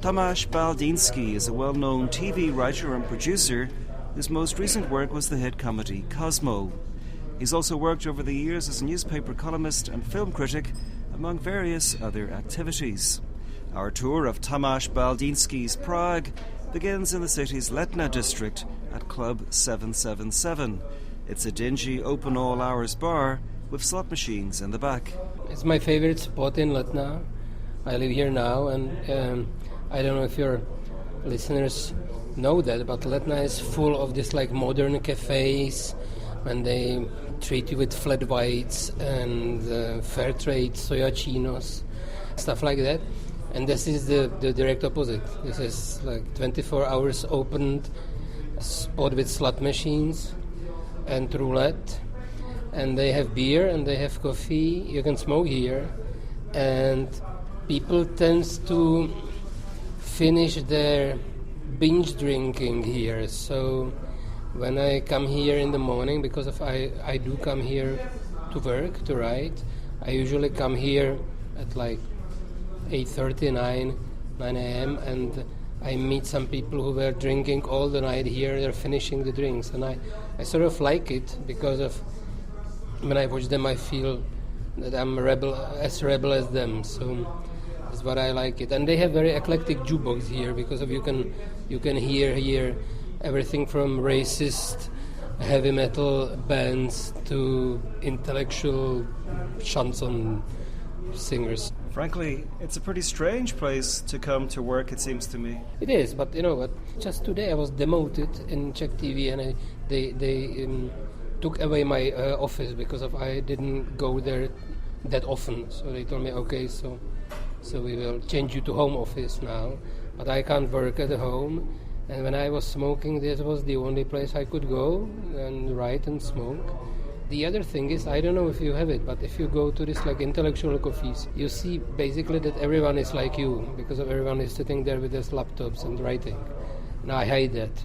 Tomáš Baldýnský is a well-known TV writer and producer whose most recent work was the hit comedy Kosmo. He's also worked over the years as a newspaper columnist and film critic, among various other activities. Our tour of Tomáš Baldýnský's Prague begins in the city's Letná district at Club 777. It's a dingy, open all-hours bar with slot machines in the back. It's my favorite spot in Letná. I live here now, and I don't know if your listeners know that, but Letná is full of this like modern cafes, and they treat you with flat whites and fair trade soya chinos, stuff like that. And this is the direct opposite. This is like 24 hours opened spot with slot machines and roulette, and they have beer and they have coffee. You can smoke here, and people tend to finish their binge drinking here. So when I come here in the morning, because I do come here to work, to write, I usually come here at like 8:30, 9 a.m. and I meet some people who were drinking all the night here. They're finishing the drinks, and I sort of like it because of when I watch them, I feel that I'm as rebel as them. So that's what I like it. And they have very eclectic jukebox here because of you can hear here everything from racist heavy metal bands to intellectual chanson singers. Frankly, it's a pretty strange place to come to work, it seems to me. It is, but you know what? Just today I was demoted in Czech TV, and they took away my office because I didn't go there that often. So they told me, okay, so we will change you to home office now. But I can't work at home. And when I was smoking, this was the only place I could go and write and smoke. The other thing is, I don't know if you have it, but if you go to this like intellectual coffees, you see basically that everyone is like you, because everyone is sitting there with their laptops and writing. And I hate that.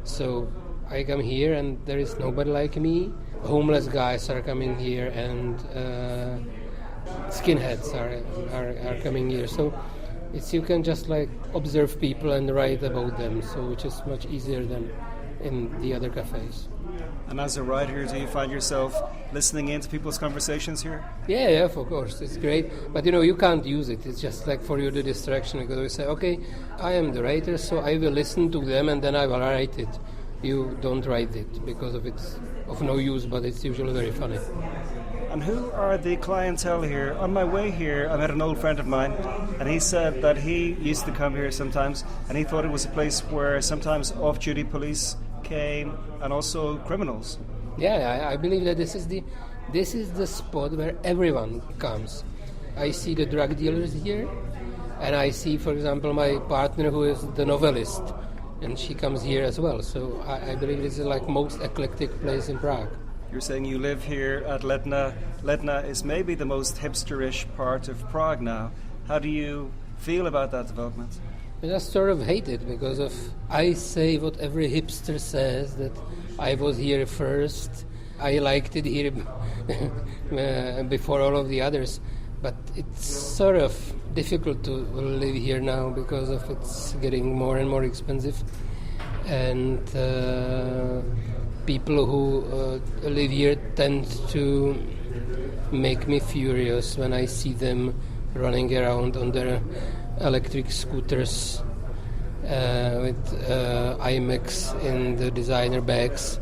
So I come here and there is nobody like me. Homeless guys are coming here, and skinheads are coming here. So you can just like observe people and write about them, so which is much easier than in the other cafes. And as a writer, do you find yourself listening into people's conversations here? Yeah, of course, it's great. But you can't use it. It's just like for you the distraction, because we say, okay, I am the writer, so I will listen to them and then I will write it. You don't write it because it's of no use, but it's usually very funny. And who are the clientele here? On my way here, I met an old friend of mine, and he said that he used to come here sometimes, and he thought it was a place where sometimes off-duty police came, and also criminals. Yeah, I believe that this is the spot where everyone comes. I see the drug dealers here, and I see, for example, my partner who is the novelist, and she comes here as well. So I believe this is like most eclectic place in Prague. You're saying you live here at Letná. Letná is maybe the most hipsterish part of Prague now. How do you feel about that development? I just sort of hate it because I say what every hipster says, that I was here first. I liked it here before all of the others. But it's sort of difficult to live here now because it's getting more and more expensive. And people who live here tend to make me furious when I see them running around on their electric scooters with IMAX in the designer bags.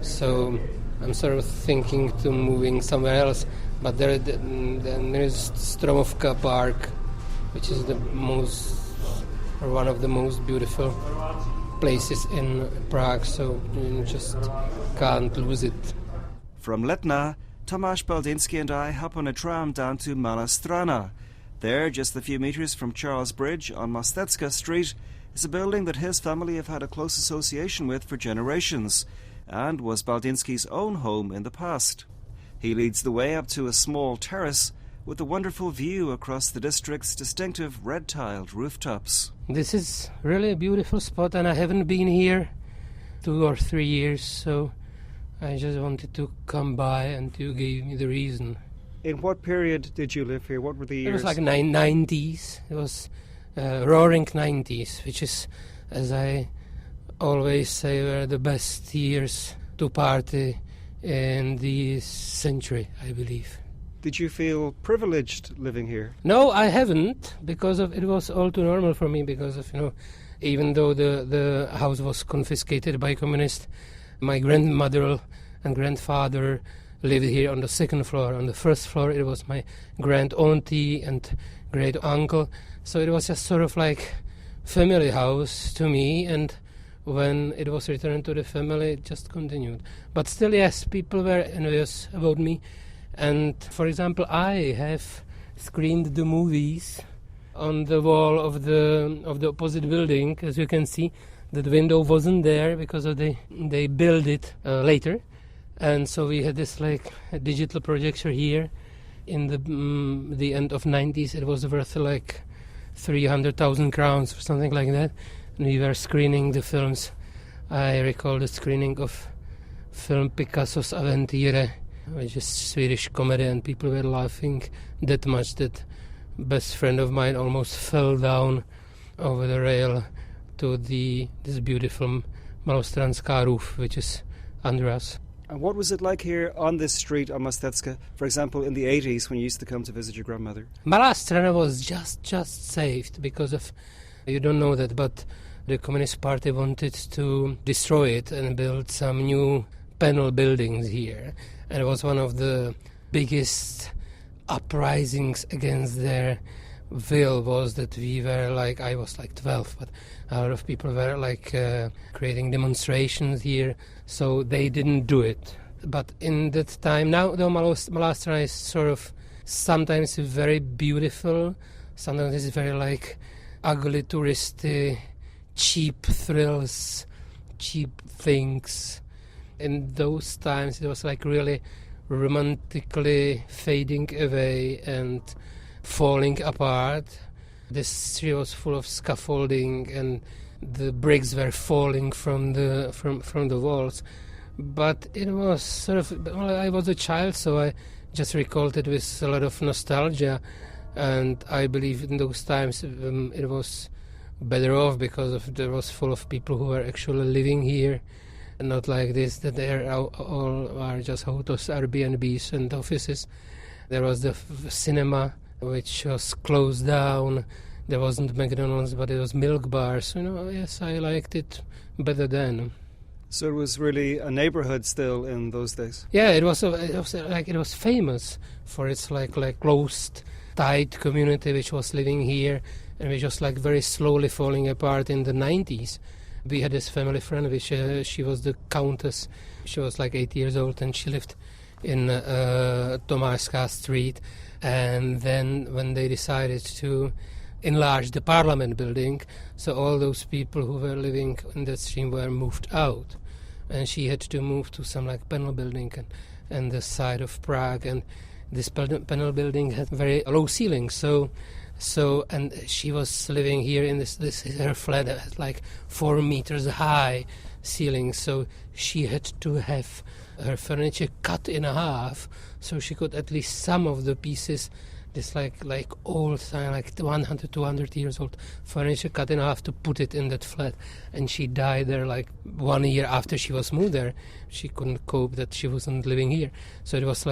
So I'm sort of thinking to moving somewhere else. But there is Stromovka Park, which is one of the most beautiful places in Prague, so you just can't lose it. From Letná, Tomáš Baldýnský and I hop on a tram down to Malá Strana. There, just a few metres from Charles Bridge on Mostecká Street, is a building that his family have had a close association with for generations, and was Baldýnský's own home in the past. He leads the way up to a small terrace with a wonderful view across the district's distinctive red-tiled rooftops. This is really a beautiful spot, and I haven't been here 2 or 3 years, so I just wanted to come by, and you gave me the reason. In what period did you live here? What were the years? It was like 90s. It was roaring 90s, which is, as I always say, were the best years to party in the century, I believe. Did you feel privileged living here? No, I haven't, because it was all too normal for me, because of, even though the house was confiscated by communists, my grandmother and grandfather lived here on the second floor. On the first floor it was my grand auntie and great uncle, so it was just sort of like family house to me, and when it was returned to the family it just continued. But still, yes, people were envious about me, and for example I have screened the movies on the wall of the opposite building. As you can see, the window wasn't there because they built it later, and so we had this like a digital projector here. In the end of 90s, it was worth like 300,000 crowns or something like that, and we were screening the films. I recall the screening of film Picasso's Aventire, which is Swedish comedy, and people were laughing that much that best friend of mine almost fell down over the rail to this beautiful Malostranská roof, which is under us. And what was it like here on this street on Mostecká, for example, in the 80s when you used to come to visit your grandmother? Malá Strana was just saved because of, you don't know that, but the Communist Party wanted to destroy it and build some new panel buildings here. And it was one of the biggest uprisings against their will was that we were like, I was like 12, but a lot of people were like creating demonstrations here, so they didn't do it. But in that time, now the Malá Strana is sort of sometimes very beautiful, sometimes it's very like ugly, touristy, cheap thrills, cheap things. In those times it was like really romantically fading away and falling apart. The street was full of scaffolding and the bricks were falling from the walls. But it was sort of, well, I was a child, so I just recalled it with a lot of nostalgia, and I believe in those times it was better off because there was full of people who were actually living here, and not like this, that they all are just hotels, Airbnbs and offices. There was the cinema, which was closed down. There wasn't McDonald's, but it was milk bars. Yes, I liked it better then. So it was really a neighborhood still in those days? Yeah, it was famous for its like closed, tight community which was living here and which was like very slowly falling apart in the 90s. We had this family friend, which she was the countess. She was like 8 years old and she lived in Tomášská Street. And then when they decided to enlarge the parliament building, so all those people who were living in that street were moved out. And she had to move to some like panel building and the side of Prague. And this panel building had very low ceilings. So and she was living here in this her flat that had like 4 meters high ceiling. So she had to have her furniture cut in half so she could at least some of the pieces, this like old like 100, 200 years old furniture cut in half to put it in that flat. And she died there like 1 year after she was moved there. She couldn't cope that she wasn't living here. So it was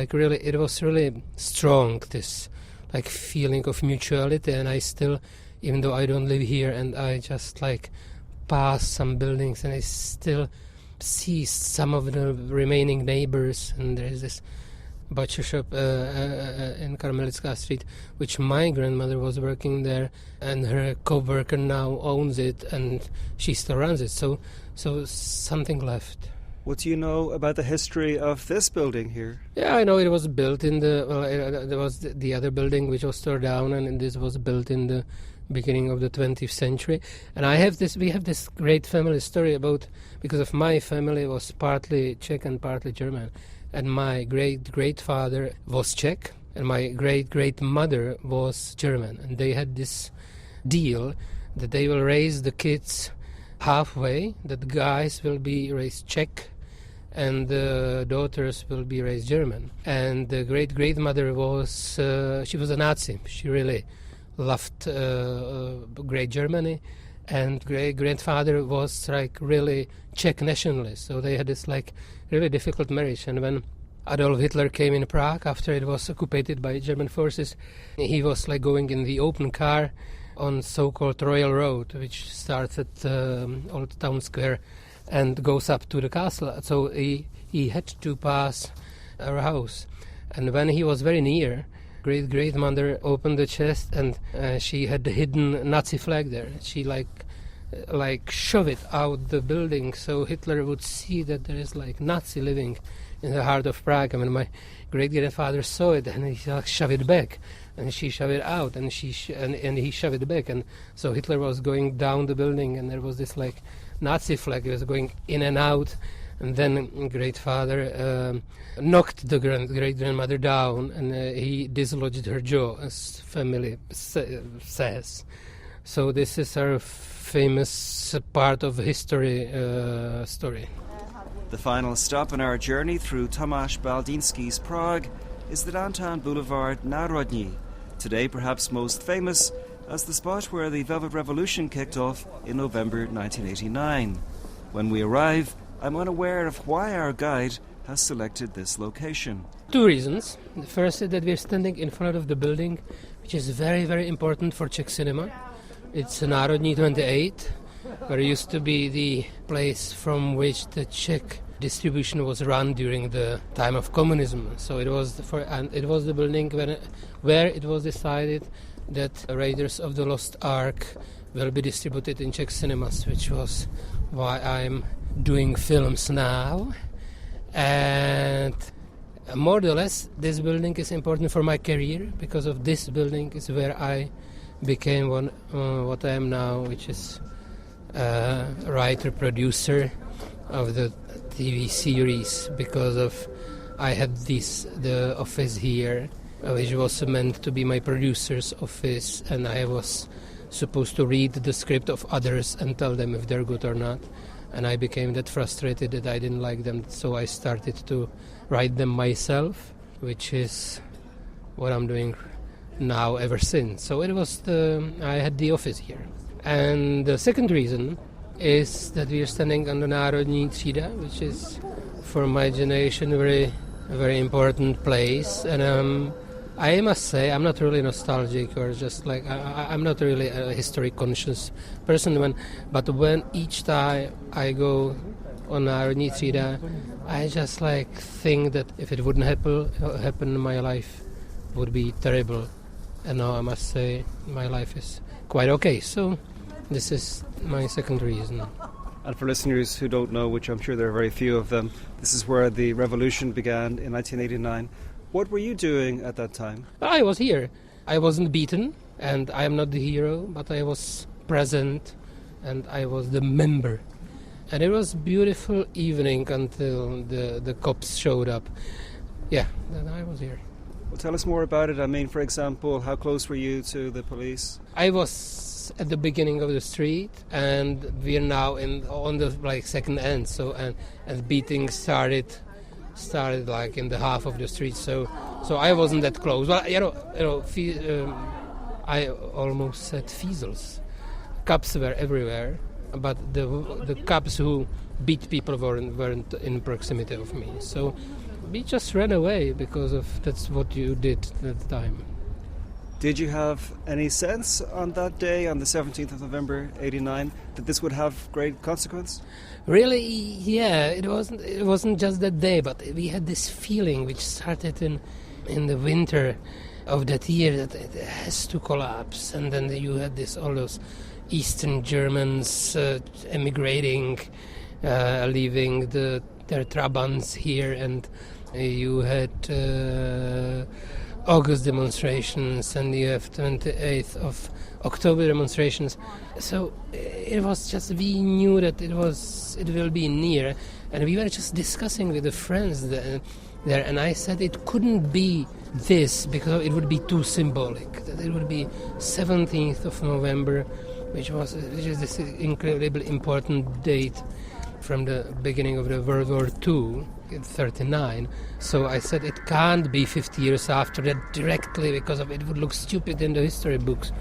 really strong, this like feeling of mutuality. And I still, even though I don't live here and I just like pass some buildings and I still see some of the remaining neighbors, and there is this butcher shop in Karmelická Street, which my grandmother was working there, and her co-worker now owns it, and she still runs it. So something left. What do you know about the history of this building here? Yeah, I know it was built in there was the other building which was torn down, and this was built in the beginning of the 20th century. And we have this great family story about, because of my family was partly Czech and partly German. And my great-great-father was Czech, and my great-great-mother was German. And they had this deal that they will raise the kids halfway, that the guys will be raised Czech, and the daughters will be raised German. And the great-great-mother she was a Nazi. She really loved Great Germany, and great-grandfather was like really Czech nationalist. So they had this like really difficult marriage. And when Adolf Hitler came in Prague after it was occupied by German forces, he was like going in the open car on so-called Royal Road, which starts at Old Town Square and goes up to the castle. So he had to pass our house. And when he was very near, great-grandmother opened the chest, and she had the hidden Nazi flag there. She like shove it out the building so Hitler would see that there is like Nazi living in the heart of Prague. I mean, my great-grandfather saw it, and he like shoved it back, and she shoved it out, and and he shoved it back, and so Hitler was going down the building, and there was this like Nazi flag. It was going in and out. And then great-father knocked the great-grandmother down, and he dislodged her jaw, as family says. So this is our famous part of history story. The final stop in our journey through Tomáš Baldýnský's Prague is the downtown boulevard Národní, today perhaps most famous as the spot where the Velvet Revolution kicked off in November 1989. When we arrive, I'm unaware of why our guide has selected this location. Two reasons. The first is that we're standing in front of the building, which is very, very important for Czech cinema. It's Národní 28, where it used to be the place from which the Czech distribution was run during the time of communism. So it was the building where it was decided that Raiders of the Lost Ark will be distributed in Czech cinemas, which was why I'm doing films now. And more or less this building is important for my career, because of this building is where I became what I am now, which is a writer producer of the TV series, because of I had the office here, which was meant to be my producer's office, and I was supposed to read the script of others and tell them if they're good or not. And I became that frustrated that I didn't like them, so I started to write them myself, which is what I'm doing now ever since. So it was I had the office here. And the second reason is that we are standing on the Národní třída, which is for my generation a very, very important place. And I must say I'm not really nostalgic, or just like I'm not really a history conscious person. But when each time I go on Národní třída, I just like think that if it wouldn't happen, my life would be terrible. And now I must say my life is quite okay. So this is my second reason. And for listeners who don't know, which I'm sure there are very few of them, this is where the revolution began in 1989. What were you doing at that time? I was here. I wasn't beaten, and I am not the hero, but I was present, and I was the member. And it was a beautiful evening until the cops showed up. Yeah, then I was here. Well, tell us more about it. I mean, for example, how close were you to the police? I was at the beginning of the street, and we are now on the second end. So and beating started like in the half of the street. So I wasn't that close. Well, I almost said Fiesels. Cops were everywhere, but the cops who beat people weren't in proximity of me. So we just ran away because that's what you did at the time. Did you have any sense on that day, on the 17th of November, 89, that this would have great consequence? Really, yeah. It wasn't just that day, but we had this feeling which started in the winter of that year that it has to collapse, and then you had all those Eastern Germans emigrating, leaving their Trabants here, and you had August demonstrations, and you have 28th of October demonstrations. So it was just, we knew that it will be near, and we were just discussing with the friends there, and I said it couldn't be this, because it would be too symbolic, that it would be 17th of November, which is this incredibly important date from the beginning of the World War II. in 39. So I said it can't be 50 years after that directly, because it would look stupid in the history books.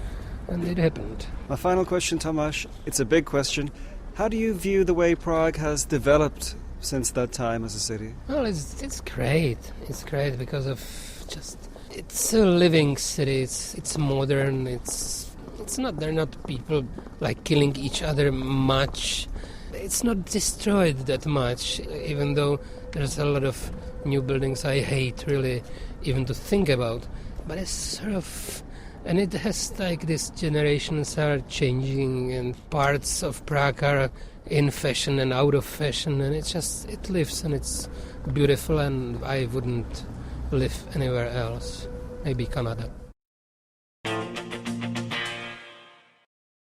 And it happened. My final question, Tomáš, it's a big question. How do you view the way Prague has developed since that time as a city? Well, it's great. It's great because of it's a living city. It's modern. They're not people like killing each other much. It's not destroyed that much, even though there's a lot of new buildings I hate really even to think about. But it's sort of, and it has like these generations are changing, and parts of Prague are in fashion and out of fashion, and it lives and it's beautiful, and I wouldn't live anywhere else. Maybe Canada.